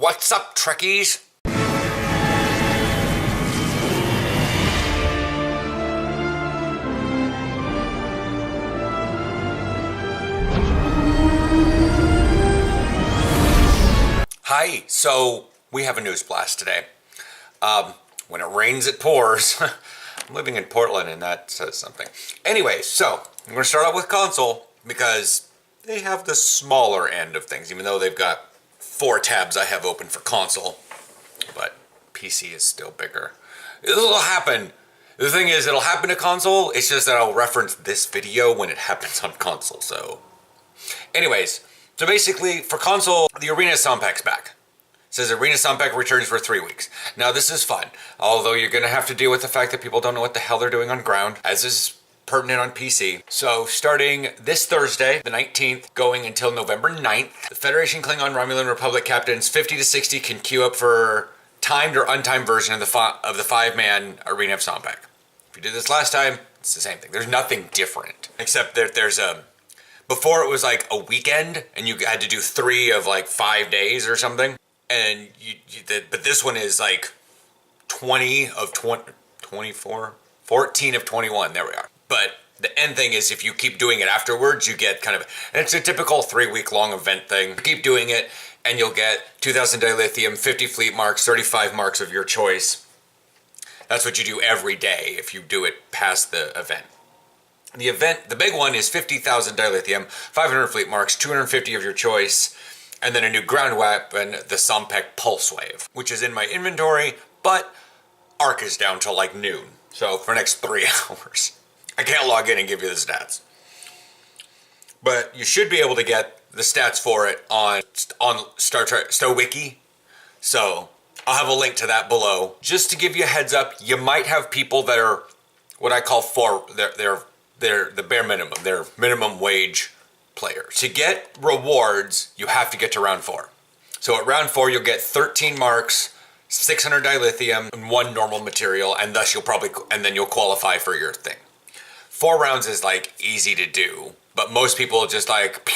What's up, Trekkies? Hi, so we have a news blast today. When it rains, it pours. I'm living in Portland and that says something. Anyway, so I'm going to start out with console because they have the smaller end of things, even though they've got 4 tabs I have open for console, but PC is still bigger. It'll happen. The thing is, it'll happen to console, it's just that I'll reference this video when it happens on console, so. Anyways, so basically, for console, the Arena Sound Pack's back. It says Arena Sound Pack returns for 3 weeks. Now this is fun, although you're gonna have to deal with the fact that people don't know what the hell they're doing on ground, as is pertinent on PC. So starting this Thursday, the 19th, going until November 9th, the Federation Klingon Romulan Republic captains 50 to 60 can queue up for timed or untimed version of the 5-man Arena of Sound Pack. If you did this last time, it's the same thing. There's nothing different, except that there's before it was like a weekend and you had to do 3 of like 5 days or something. And but this one is like 20 of 20, 24, 14 of 21, there we are. But the end thing is if you keep doing it afterwards, you get kind of, and it's a typical 3-week-long event thing. You keep doing it and you'll get 2,000 dilithium, 50 fleet marks, 35 marks of your choice. That's what you do every day if you do it past the event. The big one is 50,000 dilithium, 500 fleet marks, 250 of your choice, and then a new ground weapon, the Sompek Pulse Wave, which is in my inventory, but Arc is down till like noon. So for the next 3 hours. I can't log in and give you the stats. But you should be able to get the stats for it on Star Trek Wiki. So I'll have a link to that below. Just to give you a heads up, you might have people that are what I call they're the bare minimum. They're minimum wage players. To get rewards, you have to get to round 4. So at round 4, you'll get 13 marks, 600 dilithium, and 1 normal material, and thus then you'll qualify for your thing. 4 rounds is like easy to do, but most people just like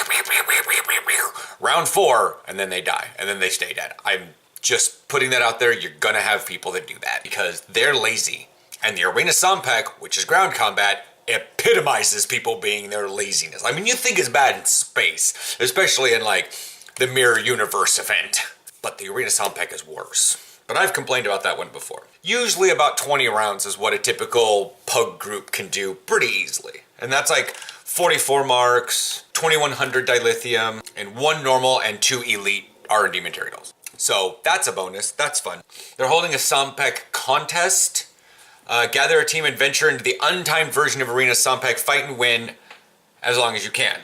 round 4, and then they die, and then they stay dead. I'm just putting that out there. You're gonna have people that do that because they're lazy. And the Arena Sound Pack, which is ground combat, epitomizes people being their laziness. I mean, you think it's bad in space, especially in like the Mirror Universe event, but the Arena Sound Pack is worse. But I've complained about that one before. Usually about 20 rounds is what a typical pug group can do pretty easily. And that's like 44 marks, 2100 dilithium, and 1 normal and 2 elite R&D materials. So that's a bonus, that's fun. They're holding a Sompek contest. Gather a team and venture into the untimed version of Arena Sound Pack, fight and win as long as you can.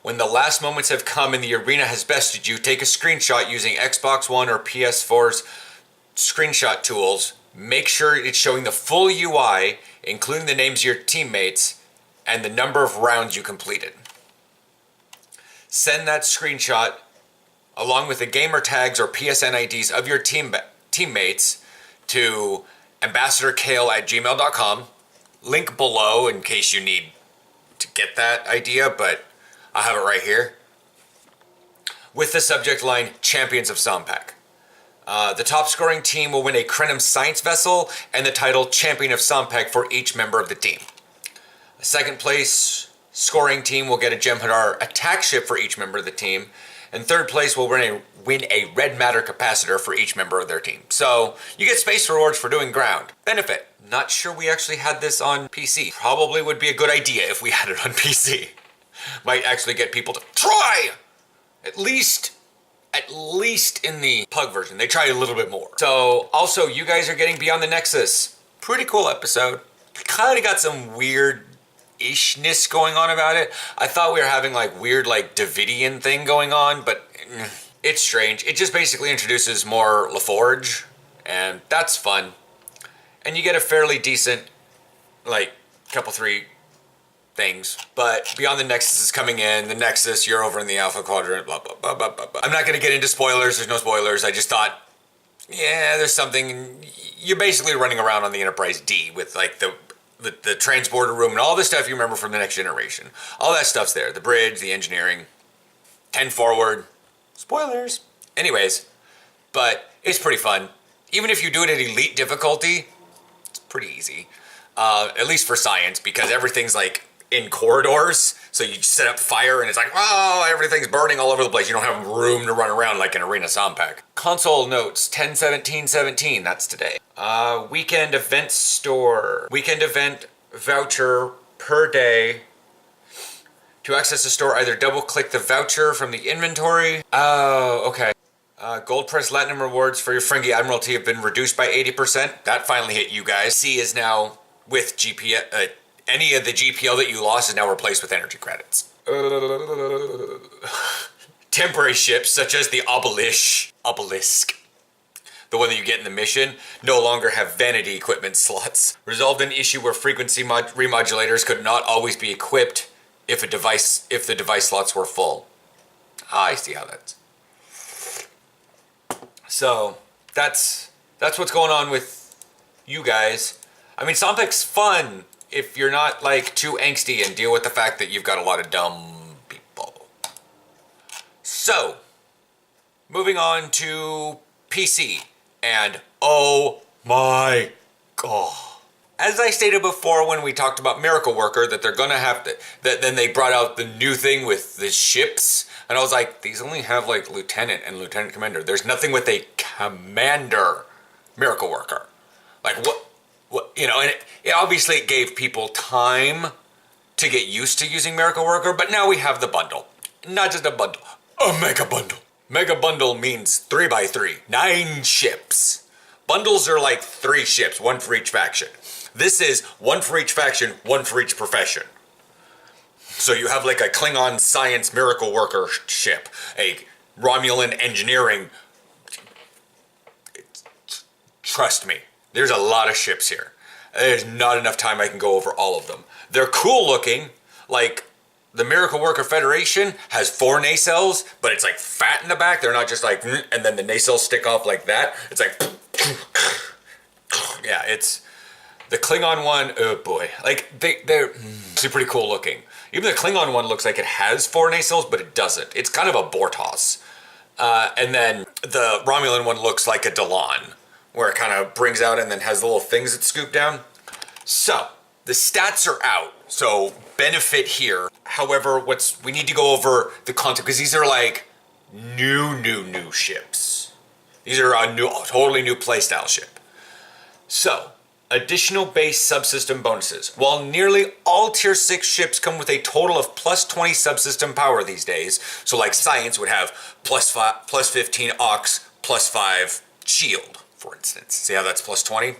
When the last moments have come and the arena has bested you, take a screenshot using Xbox One or PS4's screenshot tools. Make sure it's showing the full UI, including the names of your teammates and the number of rounds you completed. Send that screenshot along with the gamer tags or PSN IDs of your teammates to ambassadorkale@gmail.com. Link below in case you need to get that idea, but I have it right here. With the subject line, Champions of Sound Pack. The top scoring team will win a Krenim Science Vessel and the title Champion of Sound Pack for each member of the team. The second place scoring team will get a Jem'Hadar attack ship for each member of the team. And third place will win a red matter capacitor for each member of their team. So you get space rewards for doing ground. Benefit. Not sure we actually had this on PC. Probably would be a good idea if we had it on PC. Might actually get people to try! At least in the pug version. They try a little bit more. So also you guys are getting Beyond the Nexus. Pretty cool episode. Kind of got some weird ishness going on about it. I thought we were having like weird like Davidian thing going on, but it's strange. It just basically introduces more LaForge, and that's fun. And you get a fairly decent like couple 3 things. But Beyond the Nexus is coming in. The Nexus, you're over in the Alpha Quadrant, blah, blah, blah, blah, blah, blah. I'm not going to get into spoilers. There's no spoilers. I just thought, yeah, there's something. You're basically running around on the Enterprise D with like the transporter room and all the stuff you remember from the Next Generation. All that stuff's there. The bridge, the engineering, 10 forward. Spoilers. Anyways, but it's pretty fun. Even if you do it at elite difficulty, it's pretty easy. At least for science, because everything's like in corridors, so you set up fire and it's like, oh, everything's burning all over the place. You don't have room to run around like an arena sound pack. Console notes, 10/17/17, that's today. Weekend event store. Weekend event voucher per day. To access the store, either double click the voucher from the inventory. Oh, okay. Gold Press Platinum rewards for your Ferengi Admiralty have been reduced by 80%. That finally hit you guys. C is now with GPL. Any of the GPL that you lost is now replaced with energy credits. Temporary ships, such as the Obelisk, the one that you get in the mission, no longer have vanity equipment slots. Resolved an issue where frequency remodulators could not always be equipped if the device slots were full. I see how that's. So that's what's going on with you guys. I mean, Sompic's fun if you're not like too angsty and deal with the fact that you've got a lot of dumb people. So, moving on to PC, and oh my god. As I stated before when we talked about Miracle Worker, that they're gonna have to, that then they brought out the new thing with the ships, and I was like, these only have like Lieutenant and Lieutenant Commander. There's nothing with a Commander Miracle Worker. Like what you know, and it obviously it gave people time to get used to using Miracle Worker, but now we have the bundle. Not just a bundle, a mega bundle. Mega bundle means 3x3, 9 ships. Bundles are like 3 ships, 1 for each faction. This is 1 for each faction, 1 for each profession. So you have like a Klingon science miracle worker ship, a Romulan engineering. Trust me, there's a lot of ships here. There's not enough time I can go over all of them. They're cool looking, like the Miracle Worker Federation has 4 nacelles, but it's like fat in the back. They're not just like, and then the nacelles stick off like that. It's like, yeah, it's the Klingon one. Oh boy, like they're pretty cool looking. Even the Klingon one looks like it has 4 nacelles, but it doesn't. It's kind of a Bortos. And then the Romulan one looks like a Delon, where it kind of brings out and then has the little things that scoop down. So the stats are out, so benefit here. However, we need to go over the content, because these are like new ships. These are a totally new playstyle ship. So, additional base subsystem bonuses. While nearly all tier 6 ships come with a total of plus 20 subsystem power these days, so like Science would have plus 15 aux, plus 5 shield, for instance. See how that's plus 20?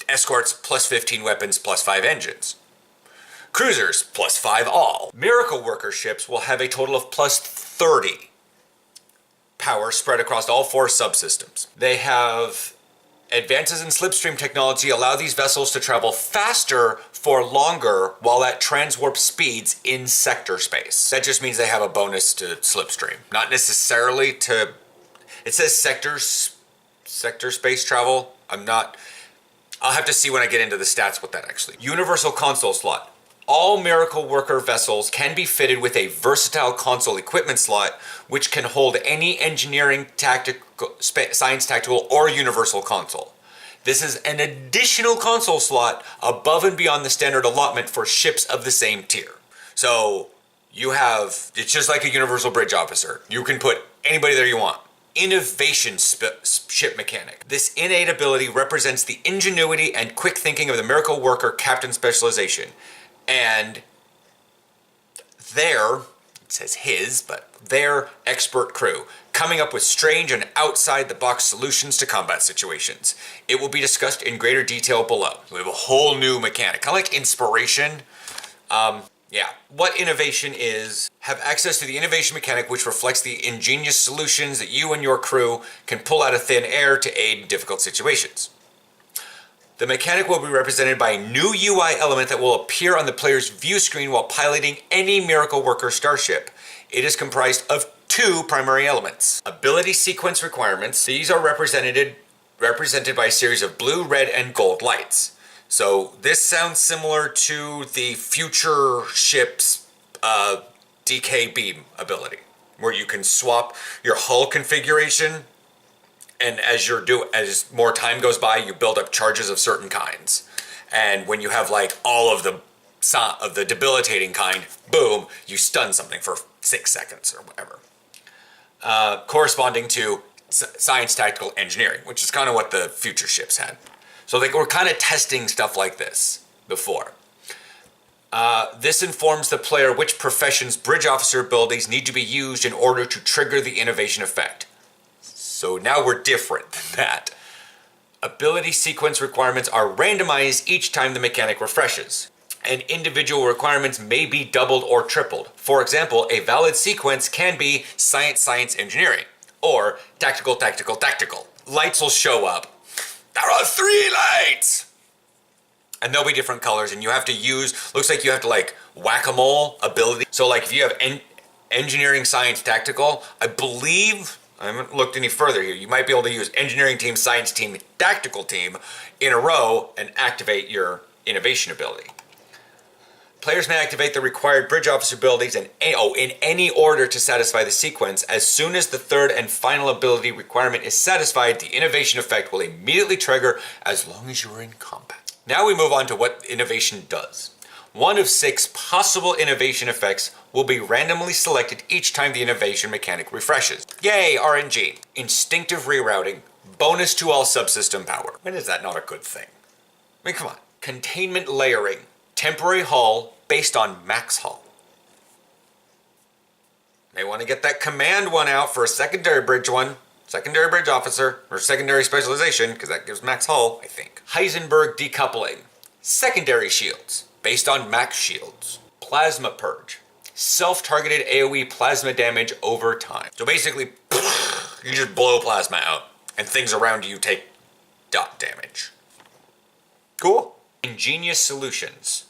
Escorts, plus 15 weapons, plus 5 engines. Cruisers, plus 5 all. Miracle Worker ships will have a total of plus 30 power spread across all 4 subsystems. They have advances in slipstream technology allow these vessels to travel faster for longer while at transwarp speeds in sector space. That just means they have a bonus to slipstream. Not necessarily to... It says sector space travel. I'll have to see when I get into the stats what that actually... Universal console slot. All Miracle Worker vessels can be fitted with a versatile console equipment slot, which can hold any engineering, tactical, science tactical, or universal console. This is an additional console slot above and beyond the standard allotment for ships of the same tier. So it's just like a universal bridge officer. You can put anybody there you want. Innovation ship mechanic. This innate ability represents the ingenuity and quick thinking of the Miracle Worker captain specialization. And it says his, but their expert crew, coming up with strange and outside-the-box solutions to combat situations. It will be discussed in greater detail below. We have a whole new mechanic, kind of like inspiration. What innovation is, have access to the innovation mechanic, which reflects the ingenious solutions that you and your crew can pull out of thin air to aid in difficult situations. The mechanic will be represented by a new UI element that will appear on the player's view screen while piloting any Miracle Worker starship. It is comprised of 2 primary elements. Ability sequence requirements. These are represented by a series of blue, red, and gold lights. So this sounds similar to the future ship's DK beam ability, where you can swap your hull configuration, and as more time goes by, you build up charges of certain kinds. And when you have like all of the debilitating kind, boom, you stun something for 6 seconds or whatever. Corresponding to science, tactical, engineering, which is kind of what the future ships had. So they were kind of testing stuff like this before. This informs the player which profession's bridge officer abilities need to be used in order to trigger the innovation effect. So now we're different than that. Ability sequence requirements are randomized each time the mechanic refreshes, and individual requirements may be doubled or tripled. For example, a valid sequence can be science, science, engineering, or tactical, tactical, tactical. Lights will show up. There are 3 lights! And they'll be different colors, and you have to use, looks like you have to like whack-a-mole ability. So like if you have engineering, science, tactical, I believe, I haven't looked any further here, you might be able to use engineering team, science team, tactical team in a row and activate your innovation ability. Players may activate the required bridge officer abilities in any order to satisfy the sequence. As soon as the third and final ability requirement is satisfied, the innovation effect will immediately trigger as long as you're in combat. Now we move on to what innovation does. 1 of 6 possible innovation effects will be randomly selected each time the innovation mechanic refreshes. Yay, RNG. Instinctive rerouting. Bonus to all subsystem power. When is that not a good thing? I mean, come on. Containment layering. Temporary hull based on max hull. May want to get that command one out for a secondary bridge officer, or secondary specialization, because that gives max hull, I think. Heisenberg decoupling. Secondary shields, based on max shields. Plasma purge. Self-targeted AoE plasma damage over time. So basically, you just blow plasma out, and things around you take dot damage. Cool. Ingenious solutions.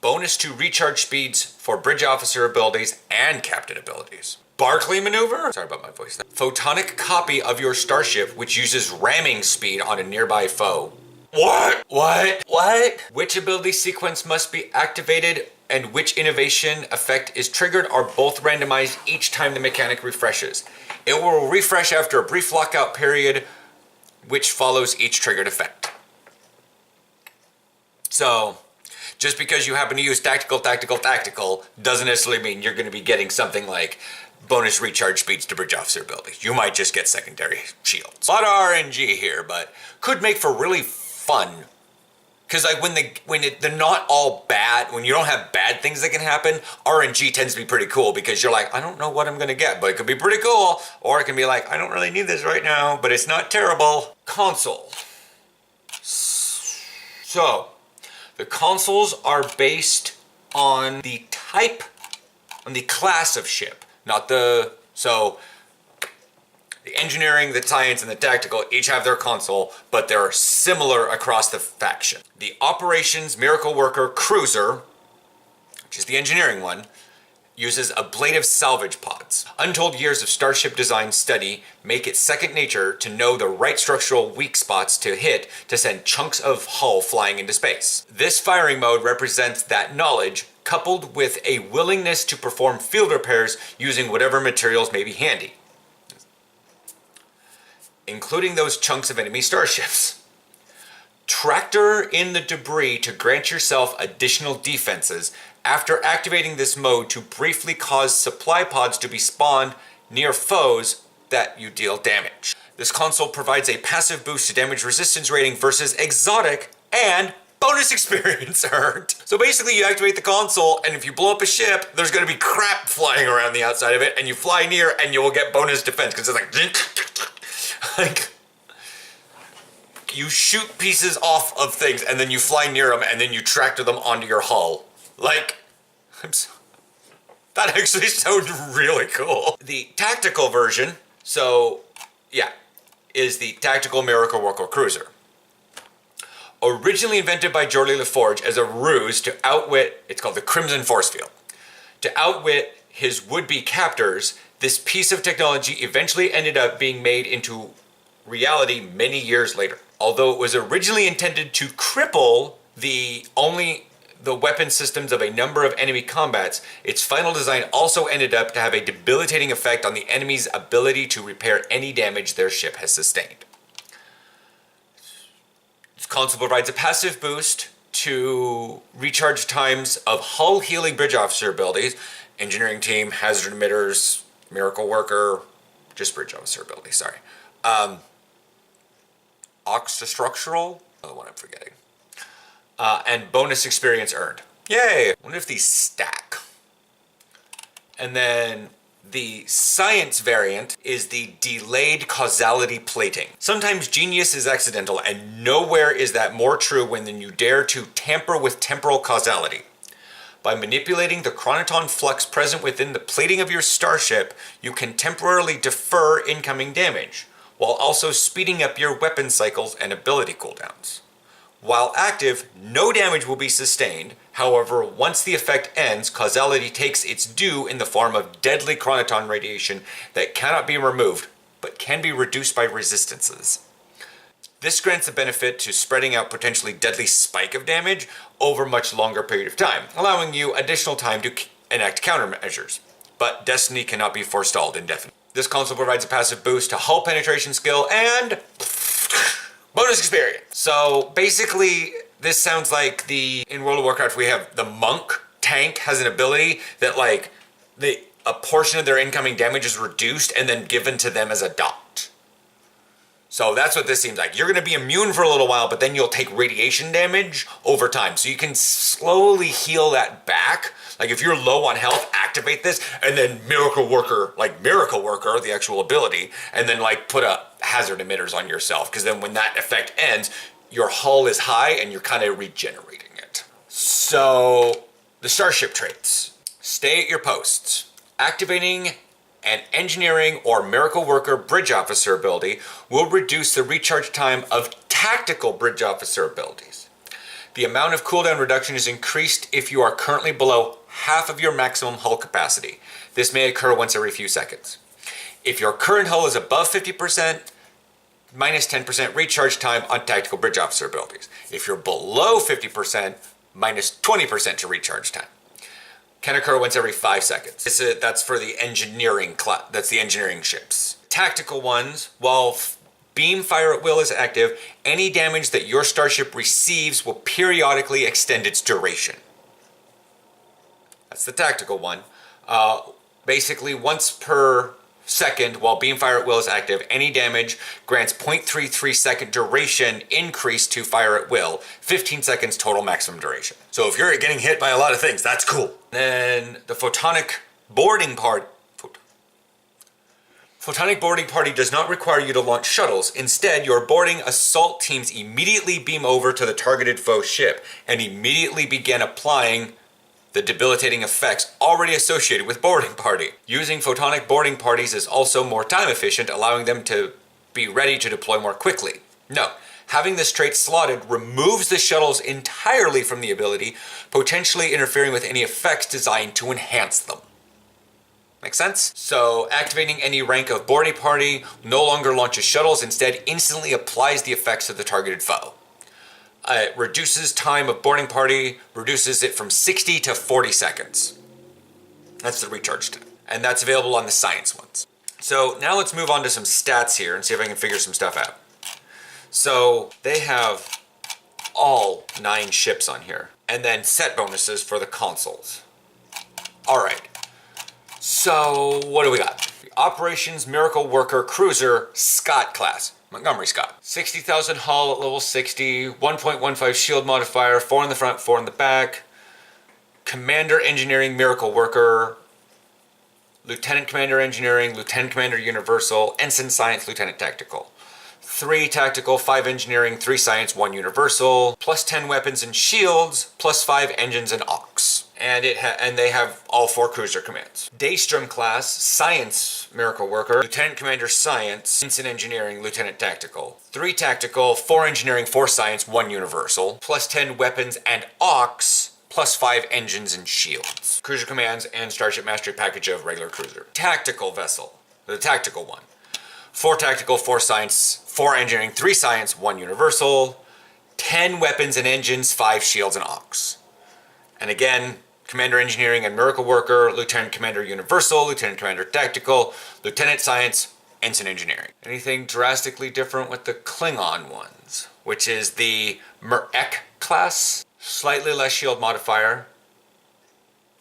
Bonus to recharge speeds for bridge officer abilities and captain abilities. Barclay maneuver? Sorry about my voice. Photonic copy of your starship, which uses ramming speed on a nearby foe. What? Which ability sequence must be activated and which innovation effect is triggered are both randomized each time the mechanic refreshes. It will refresh after a brief lockout period, which follows each triggered effect. So, just because you happen to use tactical doesn't necessarily mean you're going to be getting something like bonus recharge speeds to bridge officer abilities. You might just get secondary shields. A lot of RNG here, but could make for really fun. Because like they're not all bad, when you don't have bad things that can happen, RNG tends to be pretty cool because you're like, I don't know what I'm going to get, but it could be pretty cool. Or it can be like, I don't really need this right now, but it's not terrible. Console. So, the consoles are based on the type, on the class of ship, so the engineering, the science, and the tactical each have their console, but they're similar across the faction. The Operations Miracle Worker Cruiser, which is the engineering one, uses ablative salvage pods. Untold years of Starship design study make it second nature to know the right structural weak spots to hit to send chunks of hull flying into space. This firing mode represents that knowledge, coupled with a willingness to perform field repairs using whatever materials may be handy, including those chunks of enemy starships. Tractor in the debris to grant yourself additional defenses after activating this mode to briefly cause supply pods to be spawned near foes that you deal damage. This console provides a passive boost to damage resistance rating versus exotic and bonus experience earned. So basically you activate the console, and if you blow up a ship, there's gonna be crap flying around the outside of it, and you fly near and you will get bonus defense, because it's like you shoot pieces off of things and then you fly near them and then you tractor them onto your hull. Like, that actually sounds really cool. The tactical version, is the Tactical Miracle Worker Cruiser. Originally invented by Geordi LaForge as a ruse to outwit, it's called the Crimson Force Field. To outwit his would-be captors, this piece of technology eventually ended up being made into reality many years later. Although it was originally intended to cripple the only the weapon systems of a number of enemy combats, its final design also ended up to have a debilitating effect on the enemy's ability to repair any damage their ship has sustained. This console provides a passive boost to recharge times of hull healing bridge officer abilities, engineering team, hazard emitters, miracle worker, just bridge officer abilities, sorry. Oxystructural, another one I'm forgetting. And bonus experience earned. Yay! I wonder if these stack. And then the science variant is the delayed causality plating. Sometimes genius is accidental, and nowhere is that more true when you dare to tamper with temporal causality. By manipulating the chronoton flux present within the plating of your starship, you can temporarily defer incoming damage, while also speeding up your weapon cycles and ability cooldowns. While active, no damage will be sustained. However, once the effect ends, causality takes its due in the form of deadly chronoton radiation that cannot be removed, but can be reduced by resistances. This grants the benefit to spreading out potentially deadly spike of damage over a much longer period of time, allowing you additional time to enact countermeasures. But destiny cannot be forestalled indefinitely. This console provides a passive boost to hull penetration skill and bonus experience. So basically, this sounds like in World of Warcraft we have the monk tank has an ability that a portion of their incoming damage is reduced and then given to them as a dot. So that's what this seems like. You're going to be immune for a little while, but then you'll take radiation damage over time. So you can slowly heal that back. Like if you're low on health, activate this, and then Miracle Worker, the actual ability, and then put a hazard emitters on yourself. Because then when that effect ends, your hull is high and you're kind of regenerating it. So the Starship traits. Stay at your posts. Activating an engineering or miracle worker bridge officer ability will reduce the recharge time of tactical bridge officer abilities. The amount of cooldown reduction is increased if you are currently below half of your maximum hull capacity. This may occur once every few seconds. If your current hull is above 50%, minus 10% recharge time on tactical bridge officer abilities. If you're below 50%, minus 20% to recharge time. Can occur once every 5 seconds. That's for the engineering class. That's the engineering ships. Tactical ones, while beam fire at will is active, any damage that your starship receives will periodically extend its duration. That's the tactical one. Basically, once per second, while beam fire at will is active, any damage grants 0.33 second duration increase to fire at will, 15 seconds total maximum duration. So if you're getting hit by a lot of things, that's cool. Then the photonic boarding party does not require you to launch shuttles. Instead, your boarding assault teams immediately beam over to the targeted foe ship and immediately begin applying the debilitating effects already associated with boarding party. Using photonic boarding parties is also more time efficient, allowing them to be ready to deploy more quickly. No, having this trait slotted removes the shuttles entirely from the ability, potentially interfering with any effects designed to enhance them. Make sense? So activating any rank of boarding party no longer launches shuttles, instead instantly applies the effects to the targeted foe. It reduces time of boarding party, reduces it from 60 to 40 seconds. That's the recharge time. And that's available on the science ones. So now let's move on to some stats here and see if I can figure some stuff out. So they have all 9 ships on here. And then set bonuses for the consoles. Alright. So what do we got? The Operations Miracle Worker Cruiser Scott class. Montgomery Scott. 60,000 hull at level 60, 1.15 shield modifier, 4 in the front, 4 in the back. Commander Engineering Miracle Worker, Lieutenant Commander Engineering, Lieutenant Commander Universal, Ensign Science, Lieutenant Tactical. 3 Tactical, 5 Engineering, 3 Science, 1 Universal, plus 10 weapons and shields, plus 5 engines and aux. And they have all 4 cruiser commands. Daystrom class, Science Miracle Worker, Lieutenant Commander Science, Ensign Engineering, Lieutenant Tactical. 3 Tactical, 4 Engineering, 4 Science, 1 Universal, plus 10 weapons and aux, plus 5 engines and shields. Cruiser commands and Starship Mastery package of regular cruiser. Tactical vessel, the tactical one. 4 Tactical, 4 Science, 4 Engineering, 3 Science, 1 Universal, 10 weapons and engines, 5 shields and aux. And again, Commander Engineering and Miracle Worker, Lieutenant Commander Universal, Lieutenant Commander Tactical, Lieutenant Science, Ensign Engineering. Anything drastically different with the Klingon ones, which is the Merek class, slightly less shield modifier,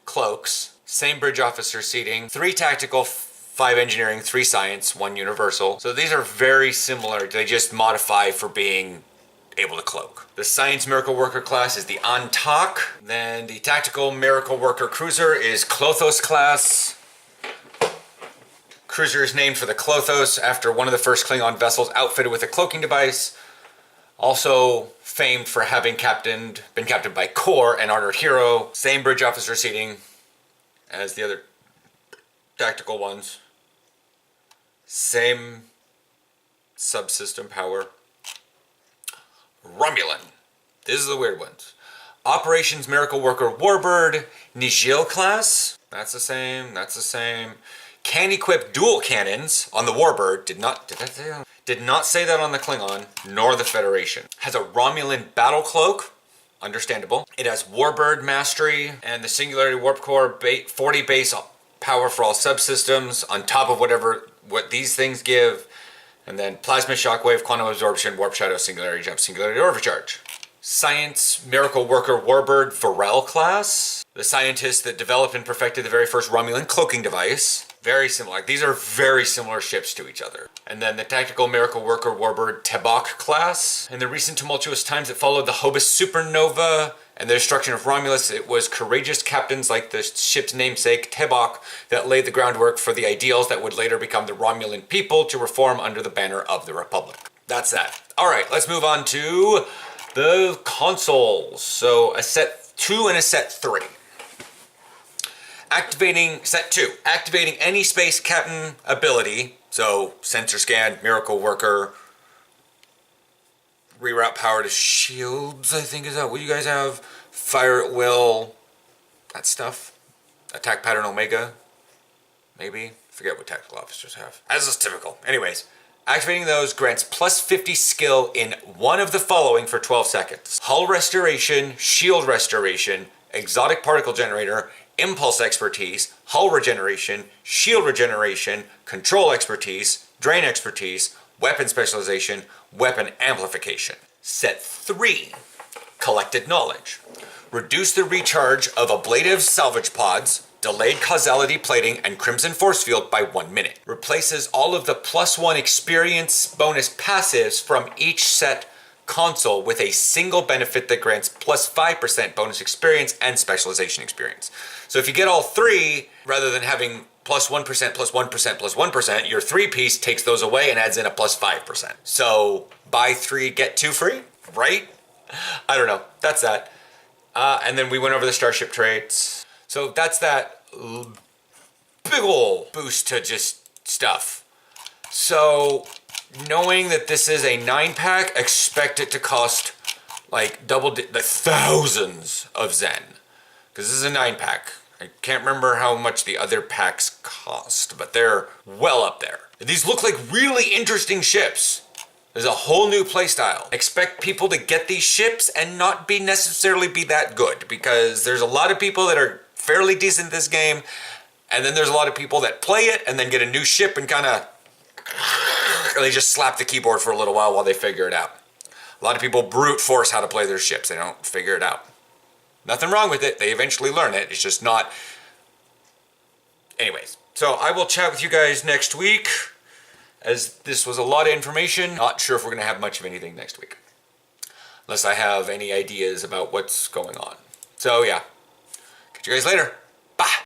cloaks, same bridge officer seating, 3 tactical, 5 engineering, 3 science, 1 universal. So these are very similar. They just modify for being able to cloak. The Science Miracle Worker class is the Antak. Then the Tactical Miracle Worker Cruiser is Klothos class. Cruiser is named for the Klothos after one of the first Klingon vessels outfitted with a cloaking device. Also famed for having been captained by Kor, an honored hero. Same bridge officer seating as the other tactical ones. Same subsystem power. Romulan. These are the weird ones. Operations Miracle Worker Warbird, Nigel class. That's the same. Can equip dual cannons on the Warbird. Did not say that on the Klingon, nor the Federation. Has a Romulan battle cloak. Understandable. It has Warbird mastery and the Singularity Warp Core 40 base power for all subsystems on top of what these things give. And then Plasma Shockwave, Quantum Absorption, Warp Shadow, Singularity Jump, Singularity Overcharge. Science Miracle Worker Warbird Varel class. The scientists that developed and perfected the very first Romulan cloaking device. Very similar. These are very similar ships to each other. And then the Tactical Miracle Worker Warbird Tebok class. In the recent tumultuous times that followed the Hobus supernova and the destruction of Romulus, it was courageous captains like the ship's namesake, Tebok, that laid the groundwork for the ideals that would later become the Romulan people to reform under the banner of the Republic. That's that. All right, let's move on to the consoles. So a set 2 and a set 3. Activating set 2. Activating any space captain ability. So sensor scan, Miracle Worker, reroute power to shields, I think is that what you guys have. Fire at will, that stuff. Attack pattern Omega, maybe. Forget what tactical officers have. As is typical. Anyways, activating those grants plus 50 skill in one of the following for 12 seconds. Hull restoration, shield restoration, exotic particle generator, impulse expertise, hull regeneration, shield regeneration, control expertise, drain expertise, weapon specialization, weapon amplification. Set 3, collected knowledge. Reduce the recharge of ablative salvage pods, delayed causality plating, and crimson force field by 1 minute. Replaces all of the +1 experience bonus passives from each set console with a single benefit that grants +5% bonus experience and specialization experience. So if you get all 3, rather than having +1%, +1%, +1%, your 3-piece takes those away and adds in a +5%. So buy 3, get 2 free, right? I don't know. That's that. And then we went over the Starship traits. So that's that big ol' boost to just stuff. So knowing that this is a 9-pack, expect it to cost like the thousands of Zen. Because this is a 9-pack. I can't remember how much the other packs cost, but they're well up there. These look like really interesting ships. There's a whole new playstyle. Expect people to get these ships and not necessarily be that good, because there's a lot of people that are fairly decent at this game, and then there's a lot of people that play it and then get a new ship and they just slap the keyboard for a little while they figure it out. A lot of people brute force how to play their ships. They don't figure it out. Nothing wrong with it. They eventually learn it. It's just not... Anyways, so I will chat with you guys next week, as this was a lot of information. Not sure if we're going to have much of anything next week, unless I have any ideas about what's going on. So yeah, catch you guys later.